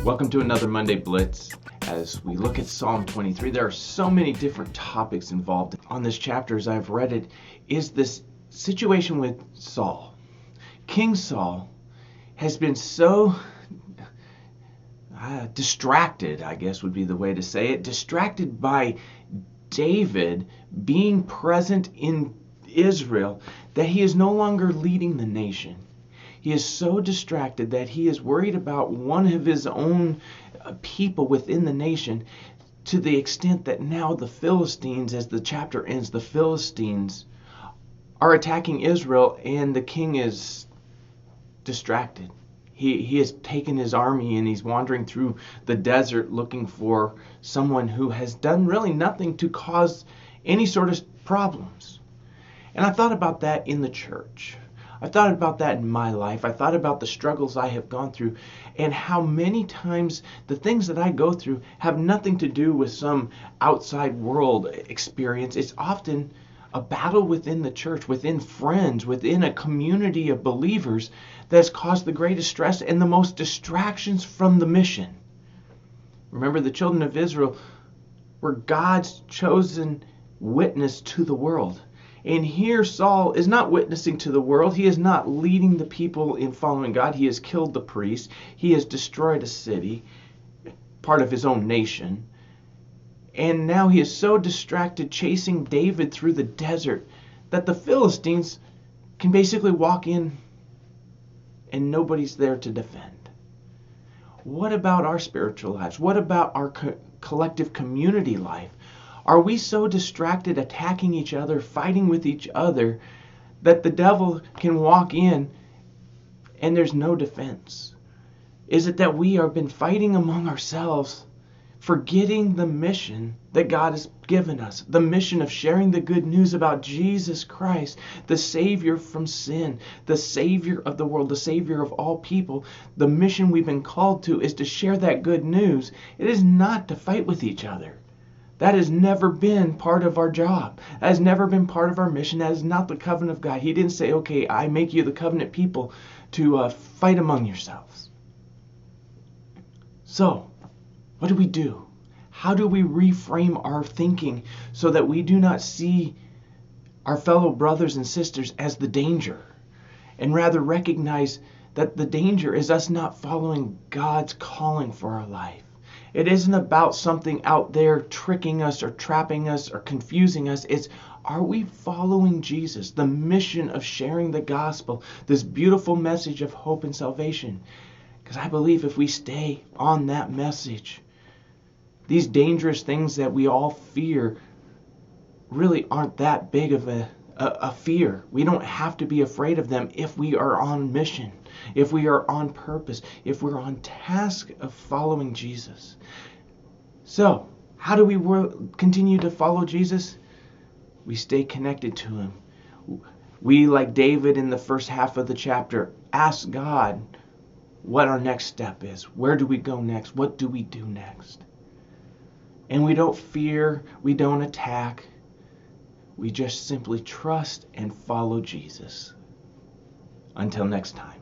Welcome to another Monday Blitz. As we look at Psalm 23, there are so many different topics involved on this chapter as I've read it, is this situation with Saul. King Saul has been so distracted, I guess would be the way to say it, distracted by David being present in Israel that he is no longer leading the nation. He is so distracted that he is worried about one of his own people within the nation, to the extent that now the Philistines, as the chapter ends, the Philistines are attacking Israel and the king is distracted. He has taken his army and he's wandering through the desert looking for someone who has done really nothing to cause any sort of problems. And I thought about that in the church. I thought about that in my life. I thought about the struggles I have gone through and how many times the things that I go through have nothing to do with some outside world experience. It's often a battle within the church, within friends, within a community of believers that has caused the greatest stress and the most distractions from the mission. Remember, the children of Israel were God's chosen witness to the world. And here Saul is not witnessing to the world. He is not leading the people in following God. He has killed the priests. He has destroyed a city, part of his own nation. And now he is so distracted chasing David through the desert that the Philistines can basically walk in and nobody's there to defend. What about our spiritual lives? What about our collective community life? Are we so distracted attacking each other, fighting with each other, that the devil can walk in and there's no defense? Is it that we have been fighting among ourselves, forgetting the mission that God has given us, the mission of sharing the good news about Jesus Christ, the Savior from sin, the Savior of the world, the Savior of all people? The mission we've been called to is to share that good news. It is not to fight with each other. That has never been part of our job. That has never been part of our mission. That is not the covenant of God. He didn't say, okay, I make you the covenant people to fight among yourselves. So, what do we do? How do we reframe our thinking so that we do not see our fellow brothers and sisters as the danger, and rather recognize that the danger is us not following God's calling for our life? It isn't about something out there tricking us or trapping us or confusing us. It's, are we following Jesus, the mission of sharing the gospel, this beautiful message of hope and salvation? Because I believe if we stay on that message, these dangerous things that we all fear really aren't that big of a fear. We don't have to be afraid of them if we are on mission, if we are on purpose, if we're on task of following Jesus. So, how do we continue to follow Jesus? We stay connected to him. We, like David in the first half of the chapter, ask God what our next step is. Where do we go next? What do we do next? And we don't fear, we don't attack. We just simply trust and follow Jesus. Until next time.